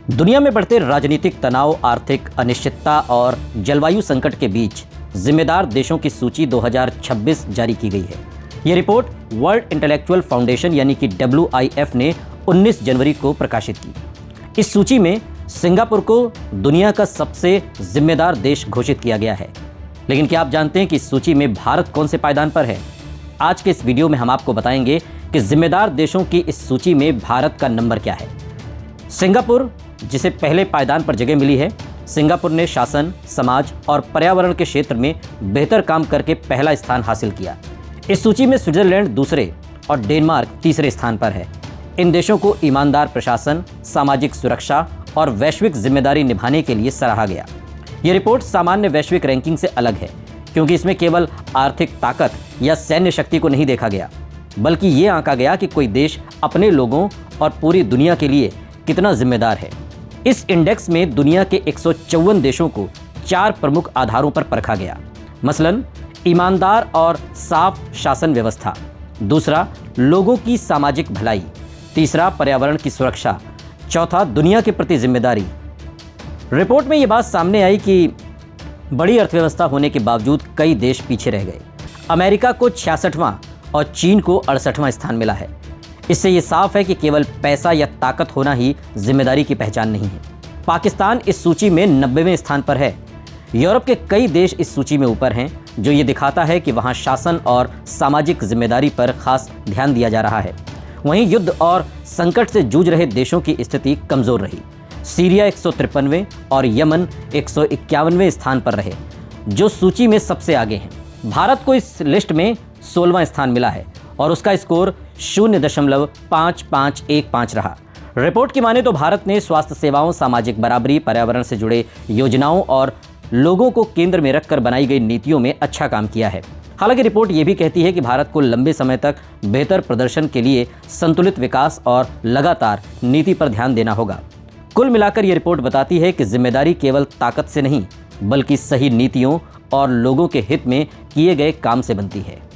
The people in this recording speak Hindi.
दुनिया में बढ़ते राजनीतिक तनाव, आर्थिक अनिश्चितता और जलवायु संकट के बीच जिम्मेदार देशों की सूची 2026 जारी की गई है। ये रिपोर्ट वर्ल्ड इंटेलेक्चुअल फाउंडेशन यानी कि WIF ने 19 जनवरी को प्रकाशित की। इस सूची में सिंगापुर को दुनिया का सबसे जिम्मेदार देश घोषित किया गया है। लेकिन क्या आप जानते हैं कि इस सूची में भारत कौन से पायदान पर है? आज के इस वीडियो में हम आपको बताएंगे कि जिम्मेदार देशों की इस सूची में भारत का नंबर क्या है। सिंगापुर, जिसे पहले पायदान पर जगह मिली है, सिंगापुर ने शासन, समाज और पर्यावरण के क्षेत्र में बेहतर काम करके पहला स्थान हासिल किया। इस सूची में स्विट्जरलैंड दूसरे और डेनमार्क तीसरे स्थान पर है। इन देशों को ईमानदार प्रशासन, सामाजिक सुरक्षा और वैश्विक जिम्मेदारी निभाने के लिए सराहा गया। ये रिपोर्ट सामान्य वैश्विक रैंकिंग से अलग है, क्योंकि इसमें केवल आर्थिक ताकत या सैन्य शक्ति को नहीं देखा गया, बल्कि ये आंका गया कि कोई देश अपने लोगों और पूरी दुनिया के लिए कितना जिम्मेदार है। इस इंडेक्स में दुनिया के 154 देशों को 4 प्रमुख आधारों पर परखा गया। मसलन, ईमानदार और साफ शासन व्यवस्था, दूसरा लोगों की सामाजिक भलाई, तीसरा पर्यावरण की सुरक्षा, चौथा दुनिया के प्रति जिम्मेदारी। रिपोर्ट में ये बात सामने आई कि बड़ी अर्थव्यवस्था होने के बावजूद कई देश पीछे रह गए। अमेरिका को 66वां और चीन को 68वां स्थान मिला है। इससे ये साफ है कि केवल पैसा या ताकत होना ही जिम्मेदारी की पहचान नहीं है। पाकिस्तान इस सूची में 90वें स्थान पर है। यूरोप के कई देश इस सूची में ऊपर हैं, जो ये दिखाता है कि वहाँ शासन और सामाजिक जिम्मेदारी पर खास ध्यान दिया जा रहा है। वहीं युद्ध और संकट से जूझ रहे देशों की स्थिति कमज़ोर रही। सीरिया 153वें और यमन 151वें स्थान पर रहे, जो सूची में सबसे आगे हैं। भारत को इस लिस्ट में 16वां स्थान मिला है और उसका स्कोर 0.5515 रहा। रिपोर्ट की माने तो भारत ने स्वास्थ्य सेवाओं, सामाजिक बराबरी, पर्यावरण से जुड़े योजनाओं और लोगों को केंद्र में रखकर बनाई गई नीतियों में अच्छा काम किया है। हालांकि रिपोर्ट ये भी कहती है कि भारत को लंबे समय तक बेहतर प्रदर्शन के लिए संतुलित विकास और लगातार नीति पर ध्यान देना होगा। कुल मिलाकर ये रिपोर्ट बताती है कि जिम्मेदारी केवल ताकत से नहीं, बल्कि सही नीतियों और लोगों के हित में किए गए काम से बनती है।